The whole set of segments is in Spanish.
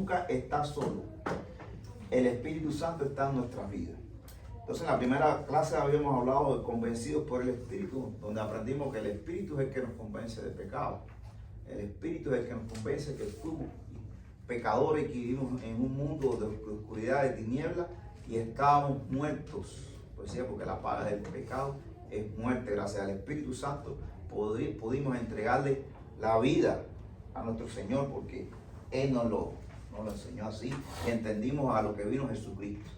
nunca está solo. El Espíritu Santo está en nuestras vidas. Entonces en la primera clase habíamos hablado de convencidos por el Espíritu, donde aprendimos que el Espíritu es el que nos convence de pecado. El Espíritu es el que nos convence que fuimos pecadores, que vivimos en un mundo de oscuridad, de tinieblas, y estábamos muertos. Pues sí, porque la paga del pecado es muerte. Gracias al Espíritu Santo pudimos entregarle la vida a nuestro Señor, porque Él nos lo enseñó así, y entendimos a lo que vino Jesucristo.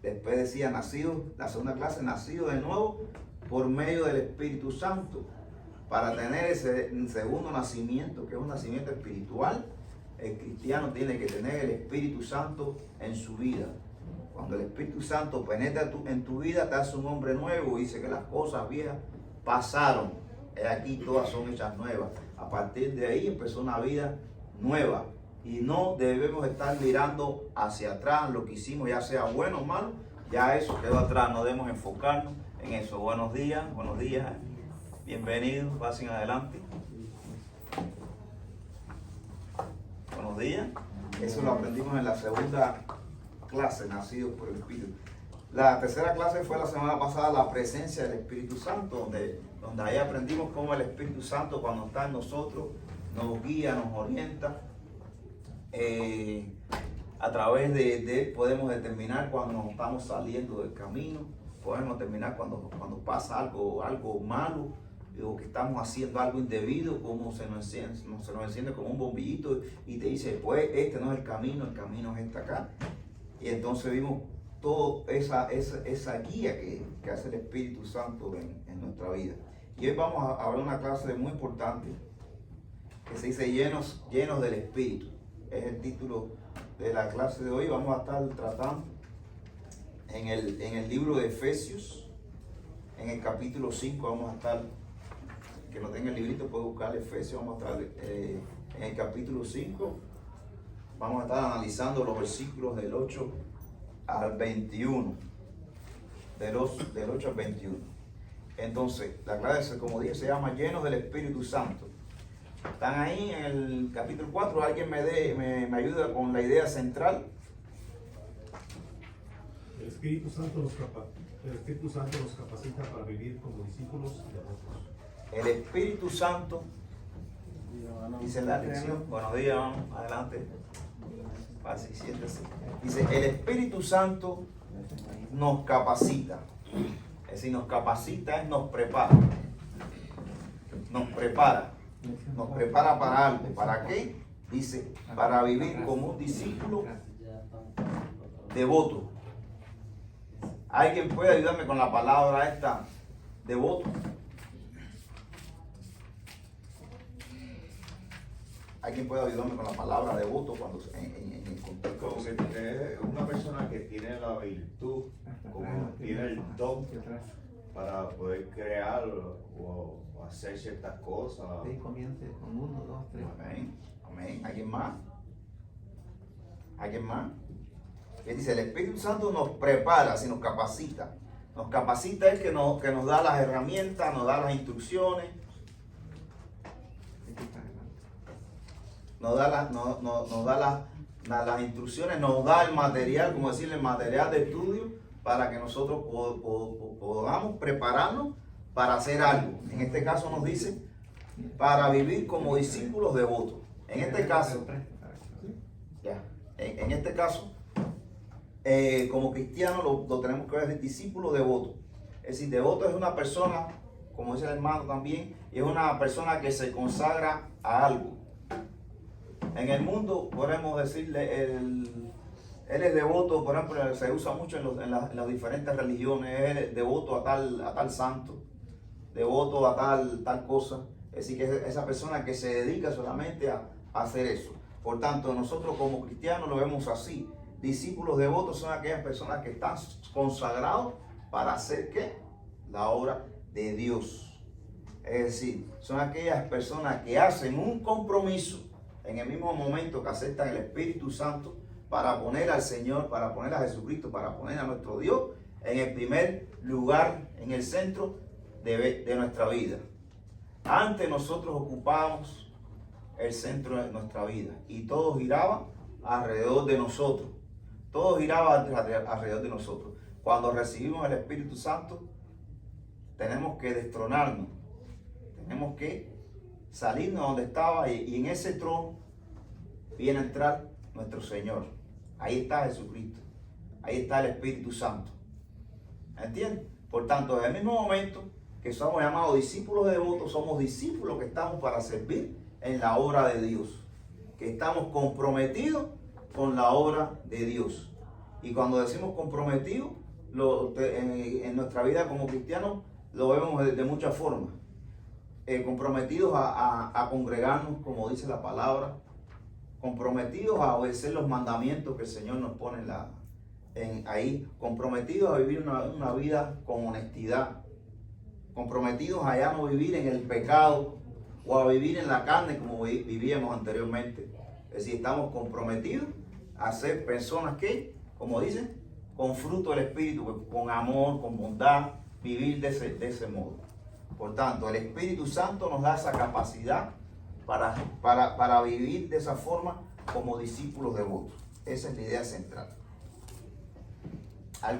Después decía, nacido, la segunda clase, nacido de nuevo por medio del Espíritu Santo. Para tener ese segundo nacimiento, que es un nacimiento espiritual, el cristiano tiene que tener el Espíritu Santo en su vida. Cuando el Espíritu Santo penetra en tu vida, te hace un hombre nuevo. Dice que las cosas viejas pasaron. Aquí todas son hechas nuevas. A partir de ahí empezó una vida nueva. Y no debemos estar mirando hacia atrás lo que hicimos, ya sea bueno o malo. Ya eso quedó atrás, no debemos enfocarnos en eso. Buenos días, bienvenidos, pasen adelante. Buenos días. Eso lo aprendimos en la segunda clase, nacidos por el Espíritu. La tercera clase fue la semana pasada, la presencia del Espíritu Santo, donde ahí aprendimos cómo el Espíritu Santo, cuando está en nosotros, nos guía, nos orienta. A través de él podemos determinar cuando nos estamos saliendo del camino, podemos determinar cuando pasa algo malo, o que estamos haciendo algo indebido, como se nos enciende como un bombillito y te dice, pues este no es el camino es este acá. Y entonces vimos toda esa guía que hace el Espíritu Santo en nuestra vida. Y hoy vamos a hablar una clase muy importante que se dice llenos del Espíritu. Es el título de la clase de hoy. Vamos a estar tratando en el libro de Efesios, en el capítulo 5. Vamos a estar, que no tenga el librito puede buscar Efesios. Vamos a estar en el capítulo 5. Vamos a estar analizando los versículos del 8 al 21. Del 8 al 21. Entonces, la clase, como dije, se llama llenos del Espíritu Santo. Están ahí en el capítulo 4. Alguien me ayuda con la idea central. El Espíritu Santo nos capacita para vivir como discípulos devotos. El Espíritu Santo, dice la lección. Buenos días, vamos, adelante. Pase y siéntese. Dice, el Espíritu Santo nos capacita. Es decir, nos capacita, nos prepara. Nos prepara para algo. ¿Para qué? Dice, para vivir como un discípulo devoto. ¿Alguien puede ayudarme con la palabra esta, devoto? ¿Alguien puede ayudarme con la palabra devoto cuando en el contexto? Como que es una persona que tiene la virtud, como tiene el don para poder crear o hacer ciertas cosas. Sí, comience con 1, 2, 3. Amén. ¿Alguien más? Él dice, el Espíritu Santo nos prepara, si nos capacita. Nos capacita es que nos da las herramientas, nos da las instrucciones. Nos da las instrucciones, nos da el material, como decirle, el material de estudio para que nosotros podamos prepararnos para hacer algo. En este caso nos dice, para vivir como discípulos devotos. En este caso, como cristianos lo tenemos que ver discípulo devoto. Es decir, devoto es una persona, como dice el hermano también, es una persona que se consagra a algo. En el mundo podemos decirle, él es devoto, por ejemplo, se usa mucho en las diferentes religiones, él es devoto a tal santo, devoto a tal cosa. Es decir, que es esa persona que se dedica solamente a hacer eso. Por tanto, nosotros como cristianos lo vemos así. Discípulos devotos son aquellas personas que están consagrados para hacer ¿qué? La obra de Dios. Es decir, son aquellas personas que hacen un compromiso en el mismo momento que aceptan el Espíritu Santo para poner al Señor, para poner a Jesucristo, para poner a nuestro Dios en el primer lugar, en el centro de nuestra vida. Antes nosotros ocupábamos el centro de nuestra vida y todo giraba alrededor de nosotros. Todo giraba alrededor de nosotros. Cuando recibimos el Espíritu Santo, tenemos que destronarnos. Tenemos que salirnos donde estaba y en ese trono viene a entrar nuestro Señor. Ahí está Jesucristo. Ahí está el Espíritu Santo. ¿Entiendes? Por tanto, en el mismo momento que somos llamados discípulos devotos, somos discípulos que estamos para servir en la obra de Dios. Que estamos comprometidos con la obra de Dios. Y cuando decimos comprometidos, en nuestra vida como cristianos lo vemos de muchas formas. Comprometidos a congregarnos, como dice la palabra, comprometidos a obedecer los mandamientos que el Señor nos pone ahí, comprometidos a vivir una vida con honestidad, comprometidos a ya no vivir en el pecado o a vivir en la carne como vivíamos anteriormente. Es decir, estamos comprometidos a ser personas que, como dicen, con fruto del Espíritu, con amor, con bondad, vivir de ese modo. Por tanto, el Espíritu Santo nos da esa capacidad para vivir de esa forma como discípulos devotos. Esa es la idea central.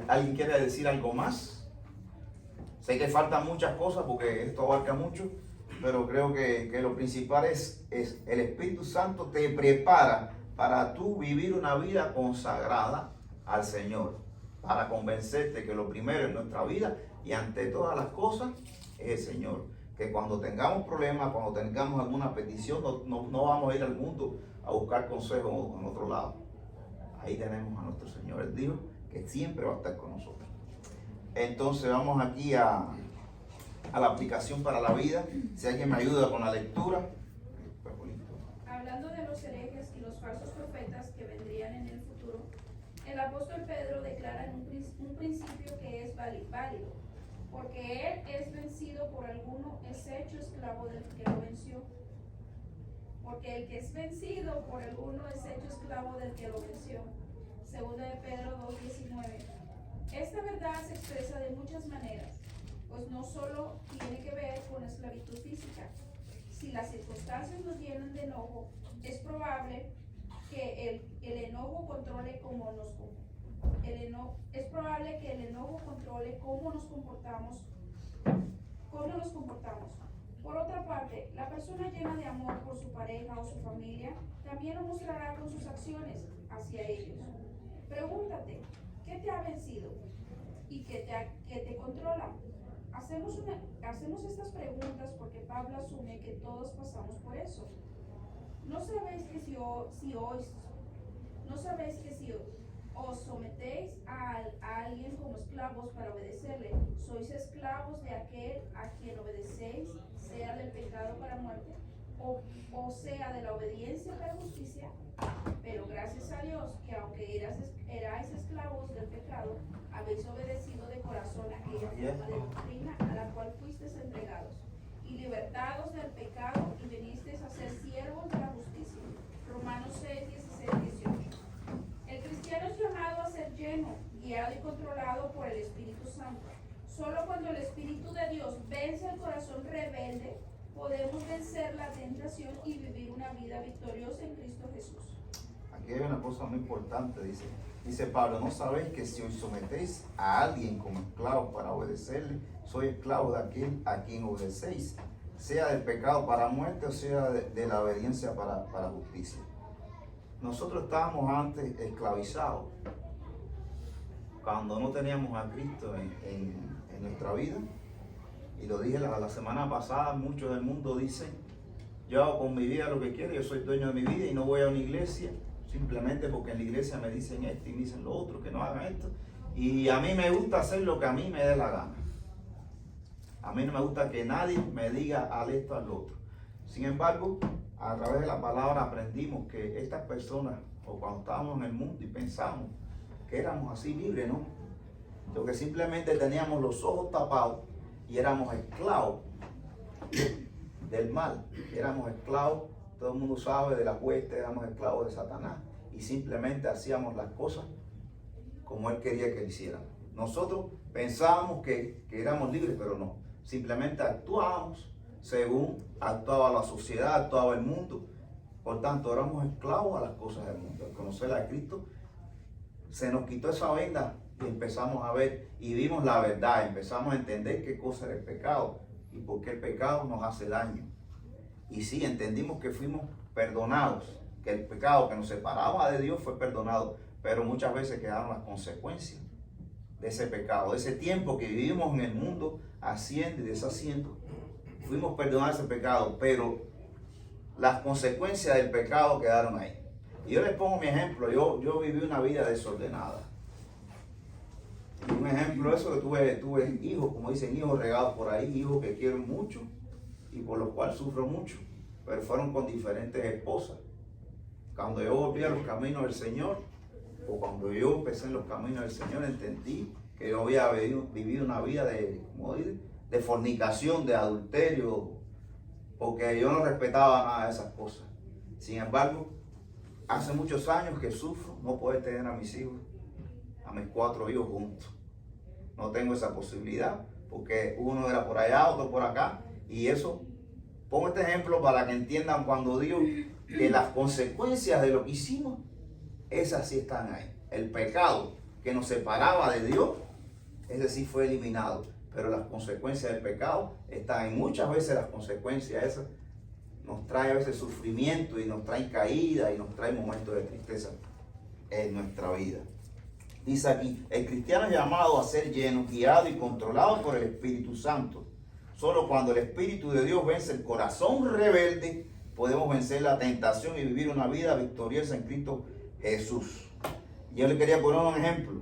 ¿Alguien quiere decir algo más? Sé que faltan muchas cosas porque esto abarca mucho, pero creo que lo principal es el Espíritu Santo te prepara para tú vivir una vida consagrada al Señor, para convencerte que lo primero en nuestra vida y ante todas las cosas es el Señor. Que cuando tengamos problemas, cuando tengamos alguna petición, no vamos a ir al mundo a buscar consejo en otro lado. Ahí tenemos a nuestro Señor. Él dijo que siempre va a estar con nosotros. Entonces vamos aquí a la aplicación para la vida. Si alguien me ayuda con la lectura. Hablando de los herejes y los falsos profetas que vendrían en el futuro, el apóstol Pedro declara en un principio que es válido, porque él es vencido por alguno, es hecho esclavo del que lo venció. Porque el que es vencido por alguno es hecho esclavo del que lo venció. Segunda de Pedro 2:19. Esta verdad se expresa de muchas maneras, pues no solo tiene que ver con esclavitud física. Si las circunstancias nos llenan de enojo, es probable que el enojo controle cómo nos comportamos. Por otra parte, la persona llena de amor por su pareja o su familia también lo mostrará con sus acciones hacia ellos. Pregúntate, ¿qué te ha vencido y qué te controla? Hacemos estas preguntas porque Pablo asume que todos pasamos por eso. ¿No sabéis que si os sometéis a alguien como esclavos para obedecerle, sois esclavos de aquel a quien obedecéis, sea del pecado para muerte, o sea de la obediencia para justicia? Pero gracias a Dios que aunque erais esclavos del pecado, habéis obedecido de corazón aquella forma de doctrina a la cual fuisteis entregados, y libertados del pecado, y vinisteis a ser siervos de la justicia. Romanos 6, 16, 18. El cristiano es llamado a ser lleno, guiado y controlado por el Espíritu Santo. Solo cuando el Espíritu de Dios vence el corazón rebelde, podemos vencer la tentación y vivir una vida victoriosa en Cristo Jesús. Aquí hay una cosa muy importante, dice Pablo, ¿no sabéis que si os sometéis a alguien como esclavo para obedecerle, sois esclavos de aquel a quien obedecéis, sea del pecado para muerte o sea de la obediencia para justicia? Nosotros estábamos antes esclavizados cuando no teníamos a Cristo en nuestra vida. Y lo dije la semana pasada, muchos del mundo dicen, yo hago con mi vida lo que quiero, yo soy dueño de mi vida y no voy a una iglesia simplemente porque en la iglesia me dicen esto y me dicen lo otro, que no hagan esto. Y a mí me gusta hacer lo que a mí me dé la gana. A mí no me gusta que nadie me diga al esto, al otro. Sin embargo, a través de la palabra aprendimos que estas personas, o cuando estábamos en el mundo y pensamos que éramos así libres, ¿no? Lo que simplemente teníamos los ojos tapados y éramos esclavos del mal, éramos esclavos, todo el mundo sabe, de la hueste, éramos esclavos de Satanás y simplemente hacíamos las cosas como él quería que hiciéramos. Nosotros pensábamos que éramos libres, pero no, simplemente actuábamos según actuaba la sociedad, actuaba el mundo Por tanto, éramos esclavos a las cosas del mundo. Al conocer a Cristo, se nos quitó esa venda y empezamos a ver y vimos la verdad. Empezamos a entender qué cosa era el pecado y por qué el pecado nos hace daño. Y sí, entendimos que fuimos perdonados, que el pecado que nos separaba de Dios fue perdonado, pero muchas veces quedaron las consecuencias de ese pecado, de ese tiempo que vivimos en el mundo haciendo y deshaciendo. Fuimos perdonados ese pecado, pero las consecuencias del pecado quedaron ahí. Y yo les pongo mi ejemplo. Yo viví una vida desordenada. Y un ejemplo de eso que tuve hijos, como dicen, hijos regados por ahí, hijos que quiero mucho y por los cuales sufro mucho, pero fueron con diferentes esposas. Cuando yo volví a los caminos del Señor, o cuando yo empecé en los caminos del Señor, entendí que yo había vivido una vida de fornicación, de adulterio, porque yo no respetaba nada de esas cosas. Sin embargo, hace muchos años que sufro no poder tener a mis hijos, a mis 4 hijos juntos. No tengo esa posibilidad, porque uno era por allá, otro por acá, y eso, pongo este ejemplo para que entiendan cuando digo que las consecuencias de lo que hicimos, esas sí están ahí. El pecado que nos separaba de Dios, ese sí fue eliminado. Pero las consecuencias del pecado están en muchas veces. Las consecuencias esas nos trae a veces sufrimiento y nos trae caída y nos trae momentos de tristeza en nuestra vida. Dice aquí, el cristiano es llamado a ser lleno, guiado y controlado por el Espíritu Santo. Solo cuando el Espíritu de Dios vence el corazón rebelde, podemos vencer la tentación y vivir una vida victoriosa en Cristo Jesús. Yo le quería poner un ejemplo.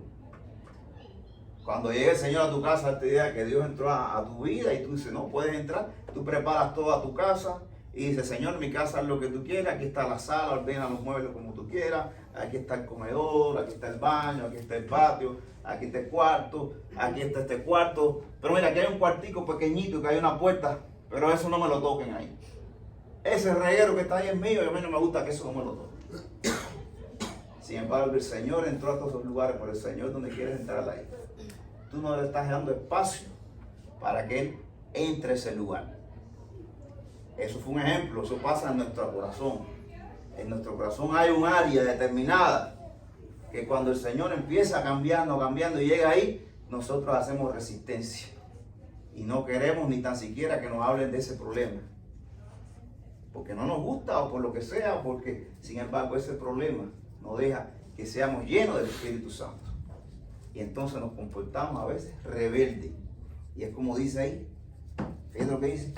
Cuando llegue el Señor a tu casa, esta idea que Dios entró a tu vida y tú dices, no puedes entrar, tú preparas toda tu casa y dices, Señor, mi casa haz lo que tú quieras, aquí está la sala, ordena los muebles como tú quieras, aquí está el comedor, aquí está el baño, aquí está el patio, aquí está el cuarto, aquí está este cuarto, pero mira, aquí hay un cuartico pequeñito que hay una puerta, pero eso no me lo toquen ahí. Ese reguero que está ahí es mío y a mí no me gusta que eso no me lo toquen. Sin embargo, el Señor entró a todos esos lugares, por el Señor donde quieres entrar ahí. Tú no le estás dando espacio para que Él entre a ese lugar. Eso fue un ejemplo, eso pasa en nuestro corazón. En nuestro corazón hay un área determinada que cuando el Señor empieza cambiando y llega ahí, nosotros hacemos resistencia. Y no queremos ni tan siquiera que nos hablen de ese problema. Porque no nos gusta o por lo que sea, porque sin embargo ese problema nos deja que seamos llenos del Espíritu Santo. Y entonces nos comportamos a veces rebeldes. Y es como dice ahí, fíjate lo que dice.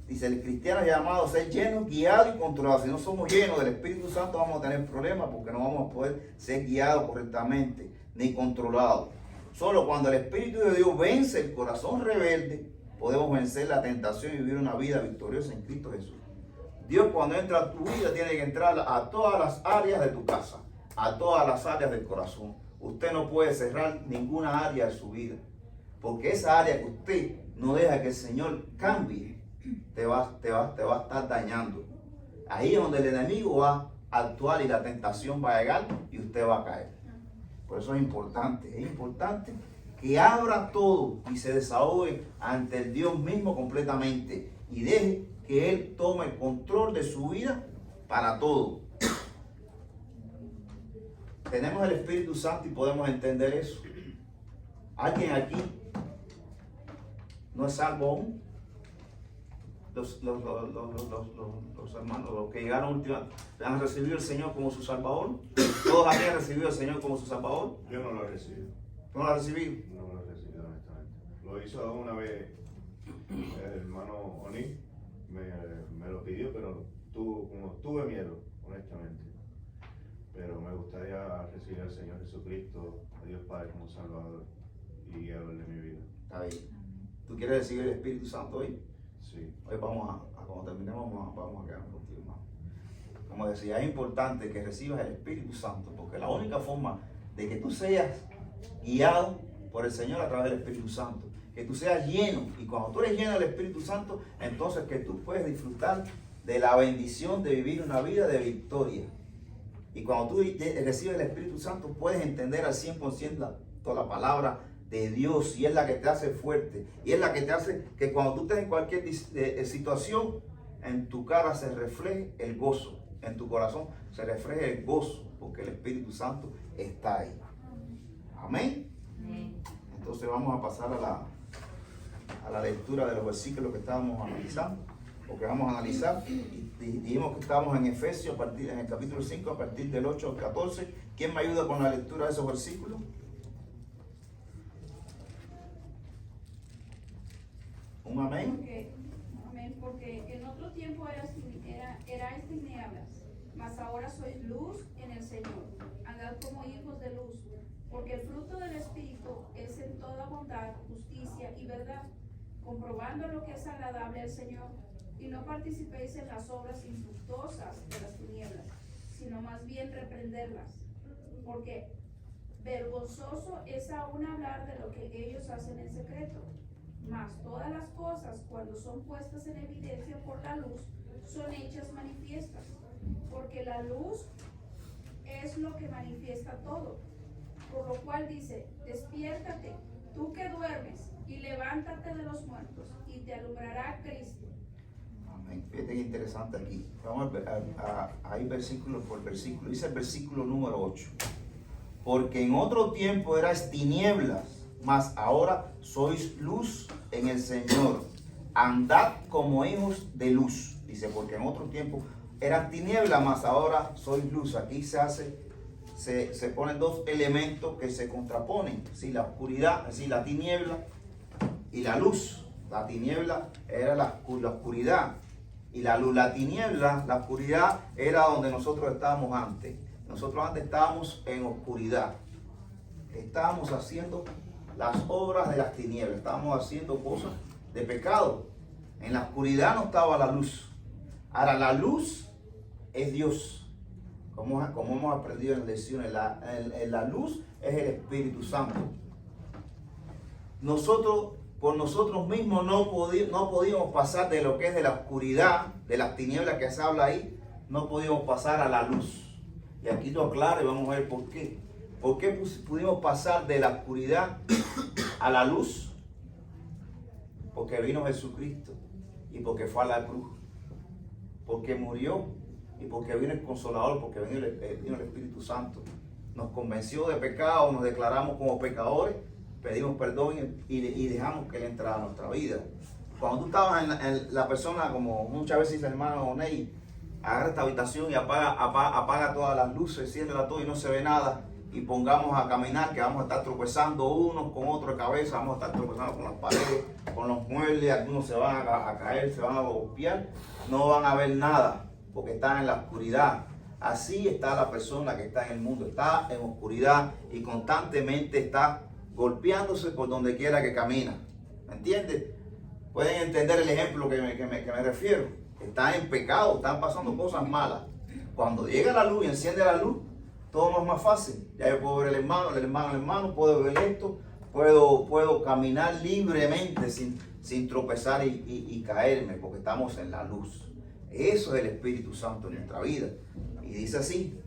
Dice, el cristiano es llamado a ser lleno, guiado y controlado. Si no somos llenos del Espíritu Santo vamos a tener problemas porque no vamos a poder ser guiados correctamente ni controlados. Solo cuando el Espíritu de Dios vence el corazón rebelde, podemos vencer la tentación y vivir una vida victoriosa en Cristo Jesús. Dios cuando entra a tu vida tiene que entrar a todas las áreas de tu casa, a todas las áreas del corazón. Usted no puede cerrar ninguna área de su vida, porque esa área que usted no deja que el Señor cambie, te va a estar dañando. Ahí es donde el enemigo va a actuar y la tentación va a llegar y usted va a caer. Por eso es importante que abra todo y se desahogue ante el Dios mismo completamente y deje que Él tome el control de su vida para todo. Tenemos el Espíritu Santo y podemos entender eso. ¿Alguien aquí no es salvo aún? Los hermanos, los que llegaron últimamente, ¿han recibido al Señor como su Salvador? ¿Todos habían recibido al Señor como su Salvador? Yo no lo he recibido. ¿No lo han recibido? No lo he recibido, honestamente. Lo hizo una vez el hermano Oni, me lo pidió, pero tuve miedo, honestamente. Pero me gustaría recibir al Señor Jesucristo, a Dios Padre como Salvador y guiador de mi vida. Está bien. ¿Tú quieres recibir el Espíritu Santo hoy? Sí. Hoy cuando terminemos, vamos a quedar contigo, hermano. Como decía, es importante que recibas el Espíritu Santo, porque la única forma de que tú seas guiado por el Señor a través del Espíritu Santo, que tú seas lleno, y cuando tú eres lleno del Espíritu Santo, entonces que tú puedes disfrutar de la bendición de vivir una vida de victoria. Y cuando tú recibes el Espíritu Santo, puedes entender al 100% toda la palabra de Dios, y es la que te hace fuerte, y es la que te hace que cuando tú estés en cualquier situación, en tu cara se refleje el gozo, en tu corazón se refleje el gozo, porque el Espíritu Santo está ahí. Amén. Entonces vamos a pasar a la lectura de los versículos que estábamos analizando, porque vamos a analizar, y dijimos que estábamos en Efesios en el capítulo 5 a partir del 8 al 14. ¿Quién me ayuda con la lectura de esos versículos? ¿Un amén? Porque en otro tiempo erais tinieblas, mas ahora sois luz en el Señor. Andad como hijos de luz, porque el fruto del Espíritu es en toda bondad, justicia y verdad, comprobando lo que es agradable al Señor, y no participéis en las obras infructuosas de las tinieblas, sino más bien reprenderlas, porque vergonzoso es aún hablar de lo que ellos hacen en secreto. Mas todas las cosas, cuando son puestas en evidencia por la luz, son hechas manifiestas, porque la luz es lo que manifiesta todo. Por lo cual dice: despiértate, tú que duermes, y levántate de los muertos, y te alumbrará Cristo. Amén. Fíjate que interesante aquí. Vamos a ir versículo por versículo. Dice el versículo número 8. Porque en otro tiempo erais tinieblas, mas ahora sois luz en el Señor. Andad como hijos de luz. Dice, porque en otro tiempo eran tinieblas, mas ahora sois luz. Aquí se ponen dos elementos que se contraponen. ¿Sí? La oscuridad, es decir, la tiniebla y la luz. La tiniebla era la oscuridad. Y la luz, la tiniebla, la oscuridad era donde nosotros estábamos antes. Nosotros antes estábamos en oscuridad. Estábamos haciendo las obras de las tinieblas. Estábamos haciendo cosas de pecado. En la oscuridad no estaba la luz. Ahora la luz es Dios. Como hemos aprendido en lecciones, la luz es el Espíritu Santo. Nosotros, por nosotros mismos, no podíamos pasar de lo que es de la oscuridad, de las tinieblas que se habla ahí, no podíamos pasar a la luz. Y aquí lo aclaro y vamos a ver por qué. ¿Por qué pudimos pasar de la oscuridad a la luz? Porque vino Jesucristo y porque fue a la cruz. Porque murió y porque vino el Consolador, porque vino el Espíritu Santo. Nos convenció de pecado, nos declaramos como pecadores, pedimos perdón y dejamos que Él entrara a nuestra vida. Cuando tú estabas en la persona, como muchas veces dice el hermano Ney, agarra esta habitación y apaga todas las luces, cierra todo y no se ve nada, y pongamos a caminar, que vamos a estar tropezando unos con otros de cabeza, vamos a estar tropezando con las paredes, con los muebles, algunos se van a caer, se van a golpear, no van a ver nada, porque están en la oscuridad. Así está la persona que está en el mundo, está en oscuridad y constantemente está golpeándose por donde quiera que camina. ¿Me entiendes? Pueden entender el ejemplo que me refiero. Están en pecado, están pasando cosas malas. Cuando llega la luz y enciende la luz, todo es más fácil. Ya yo puedo ver el hermano, puedo ver esto, puedo caminar libremente sin tropezar y caerme, porque estamos en la luz. Eso es el Espíritu Santo en nuestra vida. Y dice así: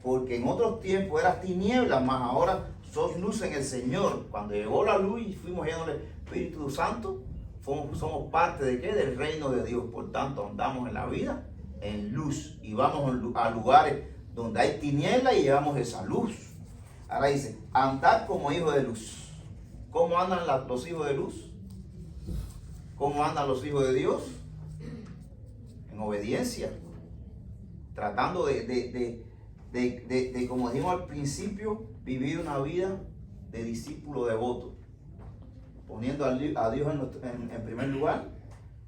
porque en otros tiempos eras tinieblas, mas ahora sos luz en el Señor. Cuando llegó la luz y fuimos llenos del Espíritu Santo, somos parte de ¿qué? Del reino de Dios. Por tanto, andamos en la vida en luz y vamos a lugares donde hay tinieblas y llevamos esa luz. Ahora dice: andad como hijos de luz. ¿Cómo andan los hijos de luz? ¿Cómo andan los hijos de Dios? En obediencia, tratando de como dijimos al principio, vivir una vida de discípulo devoto, poniendo a Dios en primer lugar,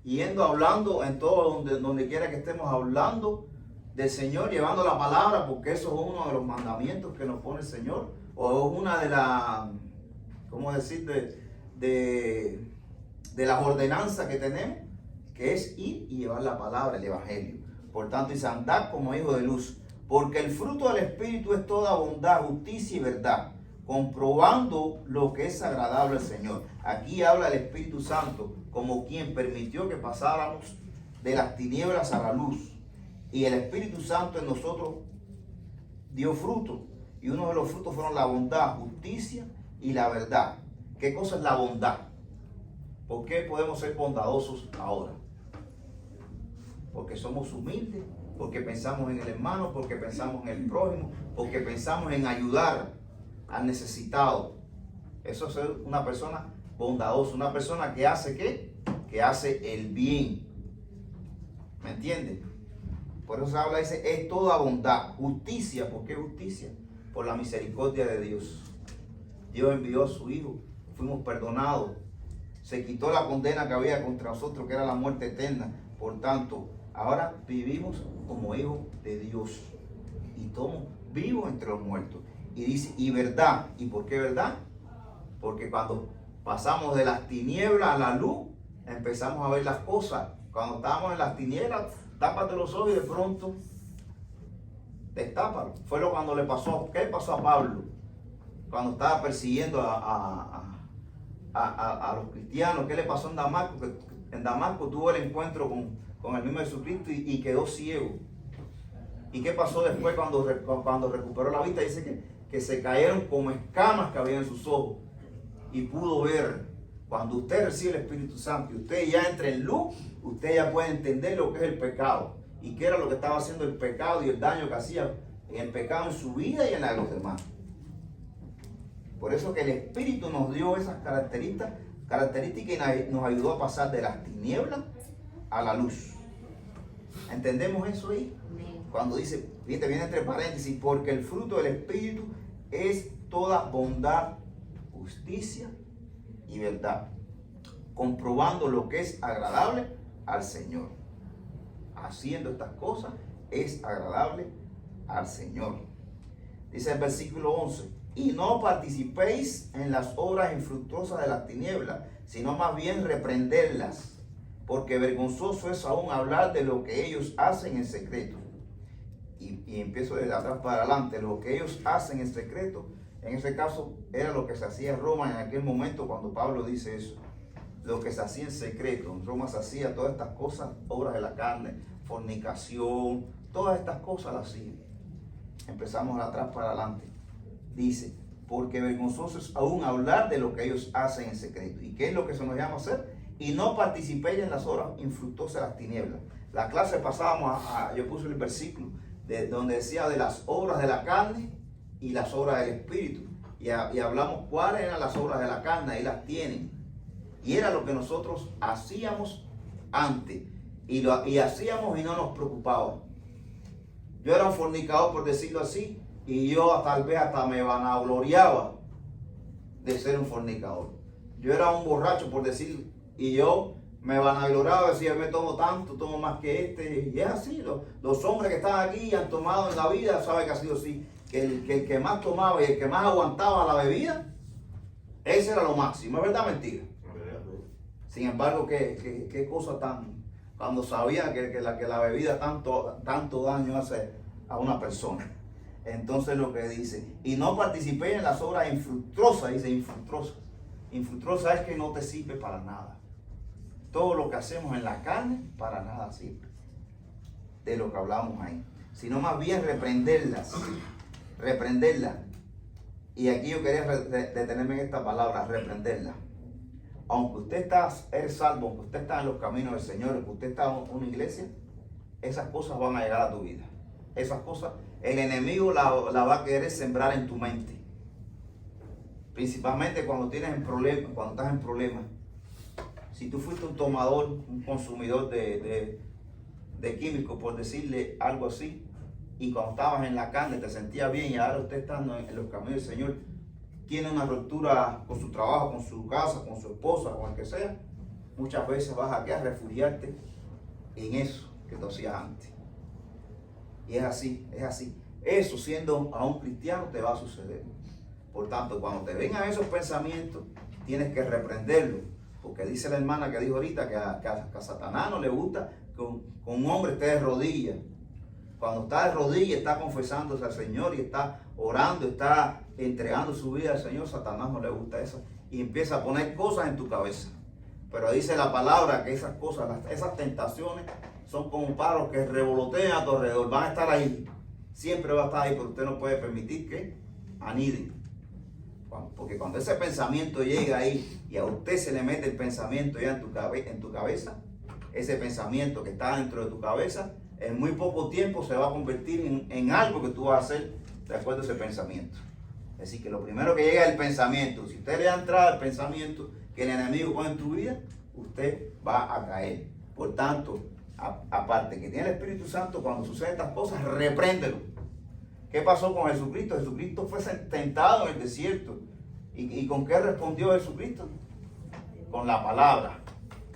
yendo hablando en todo donde quiera que estemos hablando del Señor, llevando la palabra, porque eso es uno de los mandamientos que nos pone el Señor, o es una de las, ¿cómo decir?, de las ordenanzas que tenemos, que es ir y llevar la palabra, el Evangelio. Por tanto, dice: andad como hijos de luz, porque el fruto del Espíritu es toda bondad, justicia y verdad, comprobando lo que es agradable al Señor. Aquí habla el Espíritu Santo como quien permitió que pasáramos de las tinieblas a la luz. Y el Espíritu Santo en nosotros dio fruto. Y uno de los frutos fueron la bondad, justicia y la verdad. ¿Qué cosa es la bondad? ¿Por qué podemos ser bondadosos ahora? Porque somos humildes porque pensamos en el hermano, porque pensamos en el prójimo, porque pensamos en ayudar al necesitado. Eso es ser una persona bondadosa, una persona que hace ¿qué? Que hace el bien. ¿Me entiendes? Por eso se habla, dice, es toda bondad, justicia. ¿Por qué justicia? Por la misericordia de Dios. Dios envió a su Hijo, fuimos perdonados, se quitó la condena que había contra nosotros, que era la muerte eterna. Por tanto, ahora vivimos como hijos de Dios y somos vivos entre los muertos. Y dice, y verdad. ¿Y por qué verdad? Porque cuando pasamos de las tinieblas a la luz, empezamos a ver las cosas. Cuando estábamos en las tinieblas, tápate los ojos y de pronto destápalo. Fue lo cuando le pasó. ¿Qué le pasó a Pablo? Cuando estaba persiguiendo a los cristianos. ¿Qué le pasó en Damasco? Que en Damasco tuvo el encuentro con el mismo Jesucristo y quedó ciego. ¿Y qué pasó después cuando recuperó la vista? Dice que se cayeron como escamas que había en sus ojos y pudo ver. Cuando usted recibe el Espíritu Santo y usted ya entra en luz, usted ya puede entender lo que es el pecado y qué era lo que estaba haciendo el pecado y el daño que hacía en el pecado en su vida y en la de los demás. Por eso que el Espíritu nos dio esas características y nos ayudó a pasar de las tinieblas a la luz. ¿Entendemos eso ahí? Cuando dice, fíjate, viene entre paréntesis, porque el fruto del Espíritu es toda bondad, justicia y verdad, comprobando lo que es agradable al Señor. Haciendo estas cosas es agradable al Señor. Dice el versículo 11, y no participéis en las obras infructuosas de las tinieblas, sino más bien reprenderlas, porque vergonzoso es aún hablar de lo que ellos hacen en secreto. Y empiezo desde atrás para adelante. Lo que ellos hacen en secreto, en ese caso, era lo que se hacía en Roma en aquel momento cuando Pablo dice eso. Lo que se hacía en secreto. En Roma se hacía todas estas cosas, obras de la carne, fornicación, todas estas cosas las hacían. Empezamos de atrás para adelante. Dice, porque vergonzoso es aún hablar de lo que ellos hacen en secreto. ¿Y qué es lo que se nos llama a hacer? Y no participéis en las obras infructuosas de las tinieblas. La clase pasábamos yo puse el versículo donde decía de las obras de la carne y las obras del Espíritu. Y hablamos cuáles eran las obras de la carne, ahí las tienen. Y era lo que nosotros hacíamos antes. Y hacíamos y no nos preocupaba. Yo era un fornicador, por decirlo así, y yo tal vez hasta me vanagloriaba de ser un fornicador. Yo era un borracho, por decir, y yo me vanagloriaba, decía, me tomo tanto, tomo más que este, y es así. Los hombres que están aquí y han tomado en la vida, saben que ha sido así, que el que más tomaba y el que más aguantaba la bebida, ese era lo máximo. ¿Es verdad o mentira? Sin embargo, qué cosa tan, cuando sabía que la bebida tanto daño hace a una persona. Entonces lo que dice, y no participé en las obras infructuosas, dice infructuosas. Infructuosa es que no te sirve para nada. Todo lo que hacemos en la carne, para nada sirve. De lo que hablamos ahí. Sino más bien reprenderlas. Reprenderlas. Y aquí yo quería detenerme en esta palabra, reprenderlas. Aunque usted es salvo, aunque usted está en los caminos del Señor, aunque usted está en una iglesia, esas cosas van a llegar a tu vida. Esas cosas, el enemigo la va a querer sembrar en tu mente. Principalmente cuando estás en problemas. Si tú fuiste un tomador, un consumidor de químicos, por decirle algo así, y cuando estabas en la carne te sentías bien y ahora usted estando en los caminos del Señor, tiene una ruptura con su trabajo, con su casa, con su esposa, con el que sea, muchas veces vas aquí a refugiarte en eso que tú hacías antes. Y es así, es así. Eso siendo a un cristiano te va a suceder. Por tanto, cuando te vengan esos pensamientos, tienes que reprenderlos. Porque dice la hermana que dijo ahorita que a Satanás no le gusta que un hombre esté de rodillas. Cuando está de rodillas, está confesándose al Señor y está orando, está entregando su vida al Señor, Satanás no le gusta eso. Y empieza a poner cosas en tu cabeza. Pero dice la palabra que esas cosas, esas tentaciones, son como pájaros que revolotean a tu alrededor. Van a estar ahí. Siempre va a estar ahí, pero usted no puede permitir que aniden. Porque cuando ese pensamiento llega ahí y a usted se le mete el pensamiento ya en tu cabeza, ese pensamiento que está dentro de tu cabeza, en muy poco tiempo se va a convertir en algo que tú vas a hacer de acuerdo a ese pensamiento. Es decir, que lo primero que llega es el pensamiento. Si usted le da entrada al pensamiento que el enemigo pone en tu vida, usted va a caer. Por tanto, aparte que tiene el Espíritu Santo, cuando suceden estas cosas, repréndelo. ¿Qué pasó con Jesucristo? Jesucristo fue tentado en el desierto. ¿Y con qué respondió Jesucristo? Con la palabra.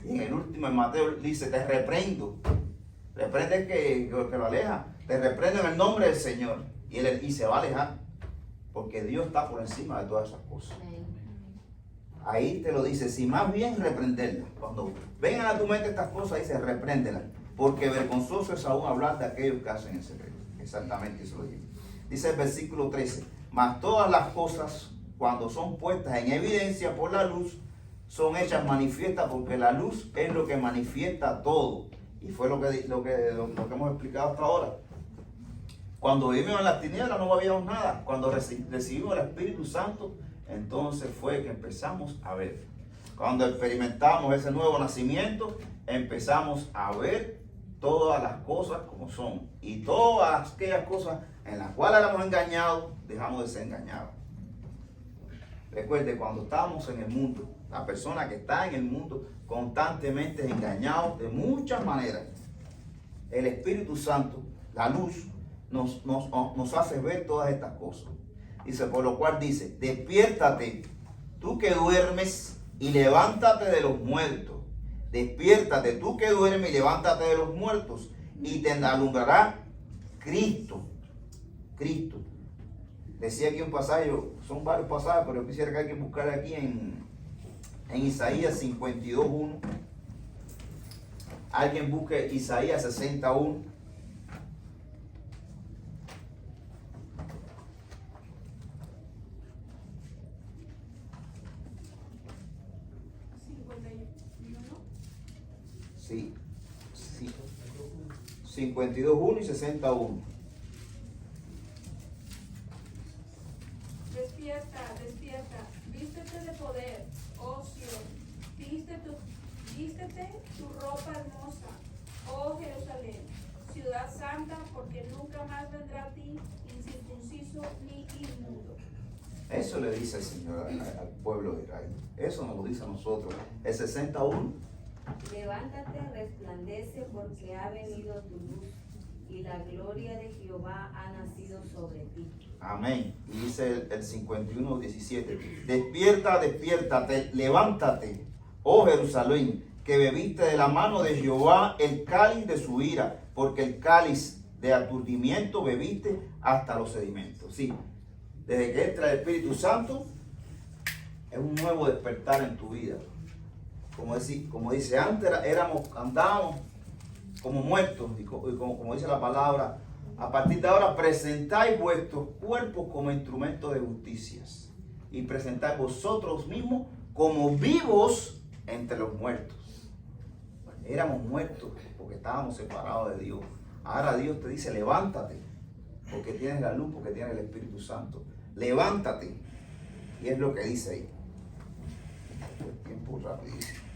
Y en el último, en Mateo, dice, te reprendo. Reprende que lo aleja. Te reprendo en el nombre del Señor. Y se va a alejar. Porque Dios está por encima de todas esas cosas. Ahí te lo dice, si más bien reprenderlas. Cuando vengan a tu mente estas cosas, dice repréndelas. Porque vergonzoso es aún hablar de aquellos que hacen en secreto. Exactamente eso lo dice. Dice el versículo 13, mas todas las cosas, cuando son puestas en evidencia por la luz, son hechas manifiestas, porque la luz es lo que manifiesta todo. Y fue lo que hemos explicado hasta ahora. Cuando vivimos en las tinieblas no veíamos nada. Cuando recibimos el Espíritu Santo, entonces fue que empezamos a ver. Cuando experimentamos ese nuevo nacimiento, empezamos a ver todas las cosas como son. Y todas aquellas cosas en las cuales éramos engañados, dejamos de ser engañados. Recuerde, cuando estamos en el mundo, la persona que está en el mundo constantemente es engañado de muchas maneras. El Espíritu Santo, la luz, nos hace ver todas estas cosas. Dice, por lo cual dice, despiértate, tú que duermes, y levántate de los muertos. Despiértate, tú que duermes, y levántate de los muertos, y te alumbrará Cristo. Cristo. Decía aquí un pasaje, son varios pasajes, pero yo quisiera que alguien buscara aquí en Isaías 52:1. Alguien busque Isaías 61. Sí, 52:1 y 61. Despierta, despierta, vístete de poder, oh Sión, vístete tu ropa hermosa, oh Jerusalén, ciudad santa, porque nunca más vendrá a ti incircunciso ni inmundo. Eso le dice el Señor al pueblo de Israel. Eso nos lo dice a nosotros. El 61. Levántate, resplandece, porque ha venido tu luz, y la gloria de Jehová ha nacido sobre ti. Amén. Y dice el 51:17. Despierta, despiértate, levántate, oh Jerusalén, que bebiste de la mano de Jehová el cáliz de su ira, porque el cáliz de aturdimiento bebiste hasta los sedimentos. Sí, desde que entra el Espíritu Santo, es un nuevo despertar en tu vida. Como dice, antes andábamos como muertos, y como dice la palabra, a partir de ahora presentáis vuestros cuerpos como instrumentos de justicias, y presentáis vosotros mismos como vivos entre los muertos. Éramos muertos porque estábamos separados de Dios. Ahora Dios te dice, levántate, porque tienes la luz, porque tienes el Espíritu Santo. Levántate. Y es lo que dice ahí. El tiempo rapidísimo.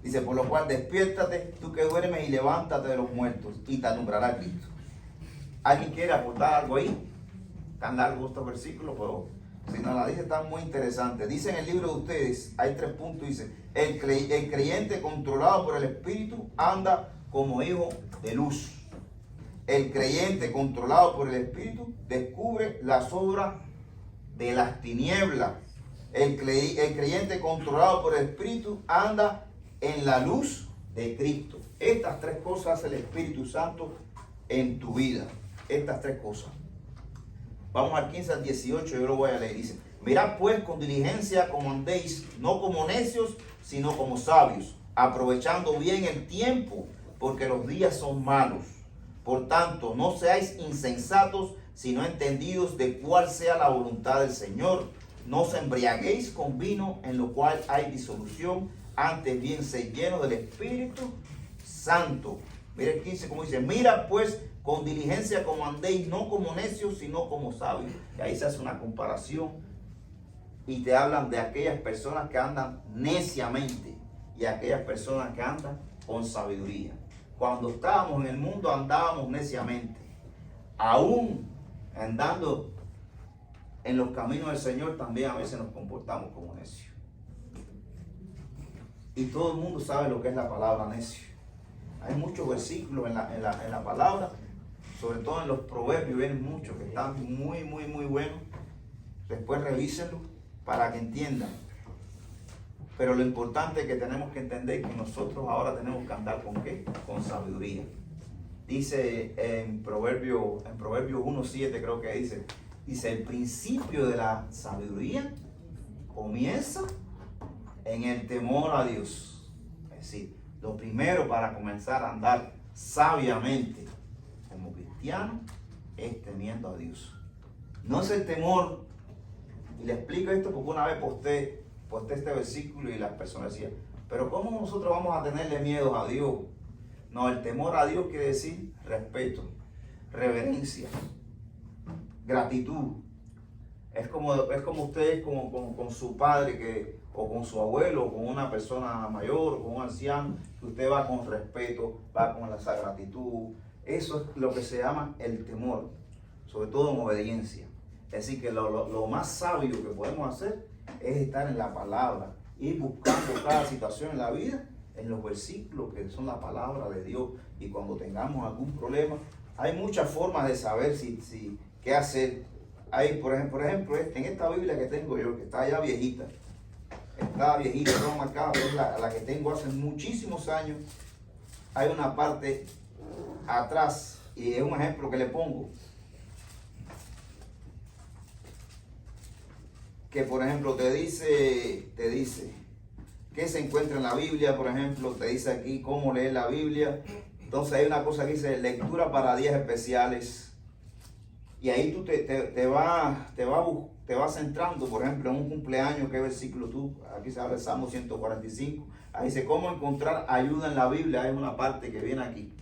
Dice, por lo cual despiértate, tú que duermes, y levántate de los muertos, y te alumbrará Cristo. ¿Alguien quiere aportar algo ahí? Tan largo estos versículos, pero si nos la dice, está muy interesante. Dice en el libro de ustedes, hay 3 puntos, dice, el creyente controlado por el Espíritu anda como hijo de luz. El creyente controlado por el Espíritu descubre las obras de las tinieblas. El creyente controlado por el Espíritu anda en la luz de Cristo. Estas 3 cosas hace el Espíritu Santo en tu vida. Estas 3 cosas. Vamos al 15 al 18, yo lo voy a leer. Dice, mirad pues con diligencia como andéis, no como necios, sino como sabios, aprovechando bien el tiempo, porque los días son malos. Por tanto, no seáis insensatos, sino entendidos de cuál sea la voluntad del Señor. No os embriaguéis con vino, en lo cual hay disolución, antes bien sed llenos del Espíritu Santo. Mira el 15 como dice, mira pues con diligencia como andéis, no como necios, sino como sabios. Y ahí se hace una comparación y te hablan de aquellas personas que andan neciamente y aquellas personas que andan con sabiduría. cuando estábamos en el mundo andábamos neciamente, aún andando en los caminos del Señor también a veces nos comportamos como necios. Y todo el mundo sabe lo que es la palabra necio. Hay muchos versículos en la palabra, sobre todo en los proverbios, vienen muchos que están muy buenos. Después revísenlo para que entiendan. Pero lo importante es que tenemos que entender que nosotros ahora tenemos que andar ¿con qué? Con sabiduría. Dice en Proverbios 1:7 creo que dice, el principio de la sabiduría comienza en el temor a Dios. Es decir, lo primero para comenzar a andar sabiamente como cristiano es temiendo a Dios. No es el temor, y le explico esto porque una vez posté este versículo y las personas decían, pero ¿cómo nosotros vamos a tenerle miedo a Dios? No, el temor a Dios quiere decir respeto, reverencia, gratitud. Es como ustedes con su padre o con su abuelo, o con una persona mayor, o con un anciano, que usted va con respeto, va con esa gratitud. Eso es lo que se llama el temor, sobre todo en obediencia. Es decir, que lo más sabio que podemos hacer es estar en la palabra, ir buscando cada situación en la vida, en los versículos que son la palabra de Dios. Y cuando tengamos algún problema, hay muchas formas de saber qué hacer. Hay, por ejemplo, en esta Biblia que tengo yo, que está ya viejita, toda marcada, es la que tengo hace muchísimos años. Hay una parte atrás, y es un ejemplo que le pongo, que por ejemplo te dice qué se encuentra en la Biblia. Por ejemplo, te dice aquí cómo leer la Biblia. Entonces hay una cosa que dice lectura para días especiales, y ahí tú te vas centrando. Por ejemplo, en un cumpleaños, ¿qué versículo tú? Aquí se habla el Salmo 145. Ahí dice cómo encontrar ayuda en la Biblia. Hay una parte que viene aquí.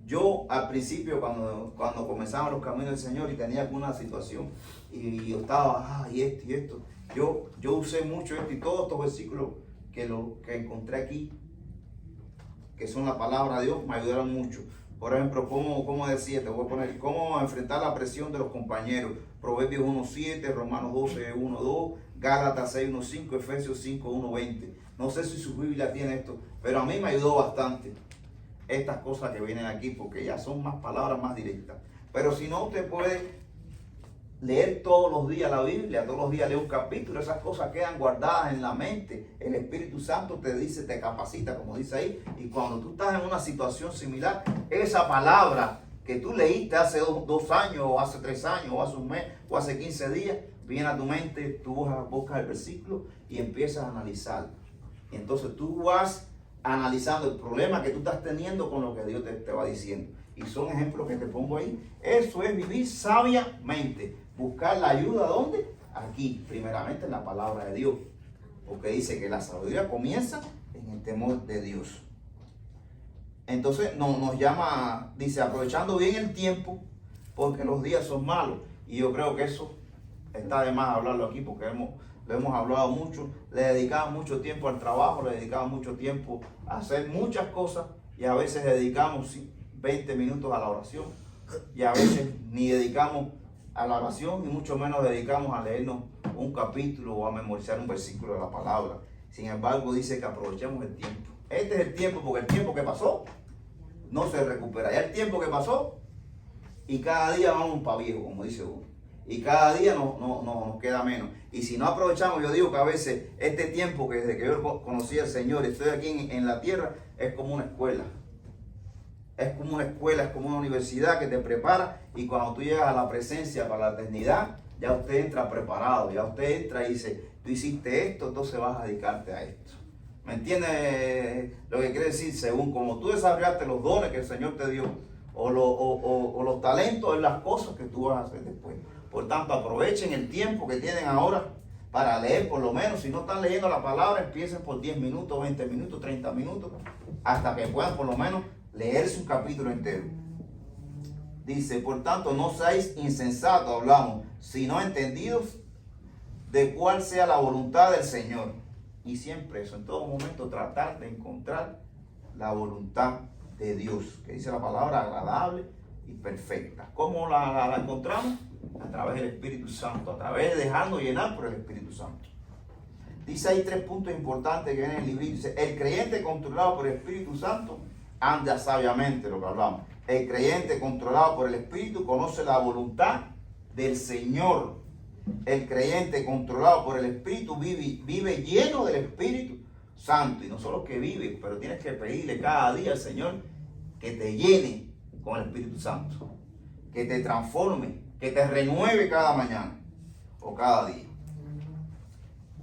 Yo al principio, cuando comenzaban los caminos del Señor y tenía alguna situación, y yo estaba, y esto, yo usé mucho esto, y todos estos versículos que encontré aquí, que son la palabra de Dios, me ayudaron mucho. Por ejemplo, como decía, te voy a poner, cómo enfrentar la presión de los compañeros. Proverbios 1:7, Romanos 12:1-2, Gálatas 6:1-5, Efesios 5:1-20. No sé si su Biblia tiene esto, pero a mí me ayudó bastante estas cosas que vienen aquí, porque ya son más palabras más directas. Pero si no, usted puede leer todos los días la Biblia, todos los días leer un capítulo. Esas cosas quedan guardadas en la mente. El Espíritu Santo te capacita, como dice ahí. Y cuando tú estás en una situación similar, esa palabra que tú leíste hace 2 años, o hace 3 años, o hace un mes, o hace 15 días, viene a tu mente, tú buscas el versículo y empiezas a analizar. Y entonces tú vas analizando el problema que tú estás teniendo con lo que Dios te va diciendo. Y son ejemplos que te pongo ahí. Eso es vivir sabiamente. Buscar la ayuda, ¿dónde? Aquí, primeramente en la palabra de Dios. Porque dice que la sabiduría comienza en el temor de Dios. Entonces nos llama, dice, aprovechando bien el tiempo, porque los días son malos. Y yo creo que eso está de más hablarlo aquí, porque lo hemos hablado mucho. Le dedicamos mucho tiempo al trabajo, le dedicamos mucho tiempo a hacer muchas cosas, y a veces dedicamos 20 minutos a la oración, y a veces ni dedicamos a la oración, y mucho menos dedicamos a leernos un capítulo o a memorizar un versículo de la palabra. Sin embargo, dice que aprovechemos el tiempo. Este es el tiempo, porque el tiempo que pasó no se recupera. Ya el tiempo que pasó, y cada día vamos para viejo, como dice uno. Y cada día nos queda menos. Y si no aprovechamos, yo digo que a veces este tiempo, que desde que yo conocí al Señor y estoy aquí en la tierra, es como una escuela. Es como una escuela, es como una universidad que te prepara, y cuando tú llegas a la presencia para la eternidad, ya usted entra preparado, ya usted entra y dice, tú hiciste esto, entonces vas a dedicarte a esto. ¿Me entiendes lo que quiere decir? Según como tú desarrollaste los dones que el Señor te dio, o los talentos, en las cosas que tú vas a hacer después. Por tanto, aprovechen el tiempo que tienen ahora para leer, por lo menos. Si no están leyendo la palabra, empiecen por 10 minutos, 20 minutos, 30 minutos, hasta que puedan por lo menos leerse un capítulo entero. Dice, por tanto, no seáis insensatos, hablamos, sino entendidos de cuál sea la voluntad del Señor. Y siempre eso, en todo momento, tratar de encontrar la voluntad de Dios, que dice la palabra agradable y perfecta. ¿Cómo la encontramos? A través del Espíritu Santo, a través de dejarnos llenar por el Espíritu Santo. Dice ahí 3 puntos importantes que vienen en el librito. Dice, el creyente controlado por el Espíritu Santo anda sabiamente, lo que hablamos. El creyente controlado por el Espíritu conoce la voluntad del Señor. El creyente controlado por el Espíritu vive lleno del Espíritu Santo. Y no solo que vive, pero tienes que pedirle cada día al Señor que te llene con el Espíritu Santo, que te transforme, que te renueve cada mañana o cada día.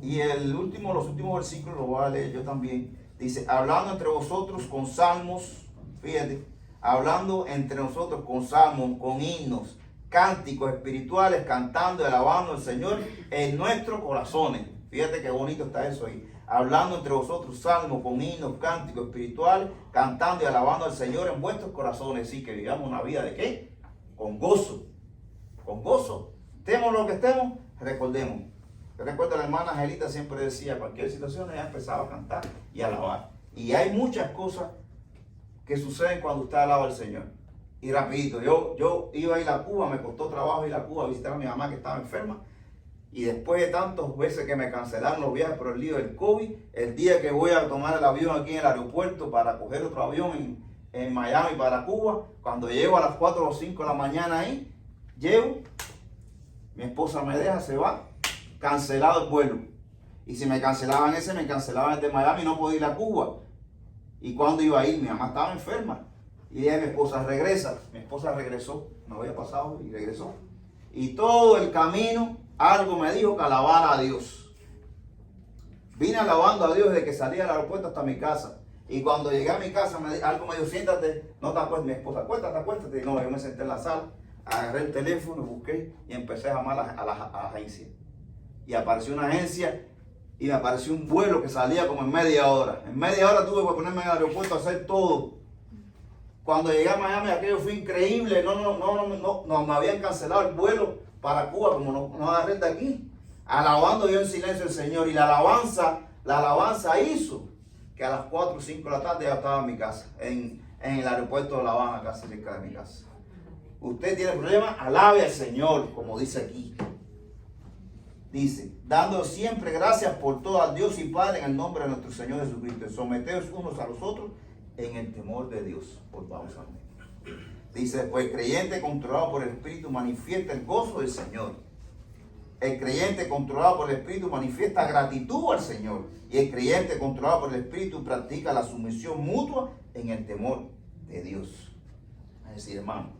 Y los últimos versículos los voy a leer yo también. Dice, hablando entre vosotros con salmos, fíjate, hablando entre nosotros con salmos, con himnos, cánticos espirituales, cantando y alabando al Señor en nuestros corazones. Fíjate qué bonito está eso ahí. Hablando entre vosotros salmos, con himnos, cánticos espirituales, cantando y alabando al Señor en vuestros corazones. Sí, que vivamos una vida de ¿qué? Con gozo. Con gozo. Estemos lo que estemos, recordemos. Yo recuerdo a la hermana Angelita siempre decía, cualquier situación ella empezaba a cantar y a alabar. Y hay muchas cosas que suceden cuando usted alaba al Señor. Y rapidito, yo iba a ir a Cuba, me costó trabajo ir a Cuba a visitar a mi mamá que estaba enferma. Y después de tantas veces que me cancelaron los viajes por el lío del COVID, el día que voy a tomar el avión aquí en el aeropuerto para coger otro avión en Miami para Cuba, cuando llego a las 4 o 5 de la mañana ahí, llego, mi esposa me deja, se va, cancelado el vuelo. Y si me cancelaban ese, me cancelaban el de Miami y no podía ir a Cuba. ¿Y cuándo iba a ir? Mi mamá estaba enferma. Y dije a mi esposa, regresa. Mi esposa regresó, no había pasado y regresó. Y todo el camino, algo me dijo que alabara a Dios. Vine alabando a Dios desde que salí del aeropuerto hasta mi casa. Y cuando llegué a mi casa, algo me dijo, siéntate, no te acuestes. Mi esposa, acuéstate. Y no, yo me senté en la sala, agarré el teléfono, busqué y empecé a llamar a la agencia. Y apareció una agencia y me apareció un vuelo que salía como en media hora. En media hora tuve que ponerme en el aeropuerto a hacer todo. Cuando llegué a Miami, aquello fue increíble. No, me habían cancelado el vuelo para Cuba, como no agarré de aquí. Alabando yo en silencio al Señor. Y la alabanza hizo que a las 4 o 5 de la tarde ya estaba en mi casa, en el aeropuerto de La Habana, casi cerca de mi casa. Usted tiene problemas, alabe al Señor, como dice aquí. Dice, dando siempre gracias por todo al Dios y Padre en el nombre de nuestro Señor Jesucristo. Someteos unos a los otros en el temor de Dios. Por favor, amén. Dice después, el creyente controlado por el Espíritu manifiesta el gozo del Señor. El creyente controlado por el Espíritu manifiesta gratitud al Señor. Y el creyente controlado por el Espíritu practica la sumisión mutua en el temor de Dios. Es decir, hermano,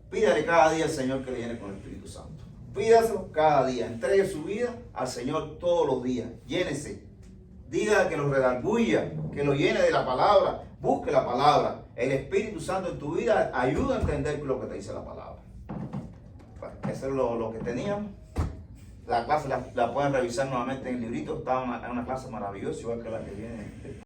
pídale cada día al Señor que le llene con el Espíritu Santo. Pídaselo cada día. Entregue su vida al Señor todos los días. Llénese. Diga que lo redarguya, que lo llene de la palabra. Busque la palabra. El Espíritu Santo en tu vida ayuda a entender lo que te dice la palabra. Bueno, eso es lo que teníamos. La clase la pueden revisar nuevamente en el librito. Está una clase maravillosa, igual que la que viene.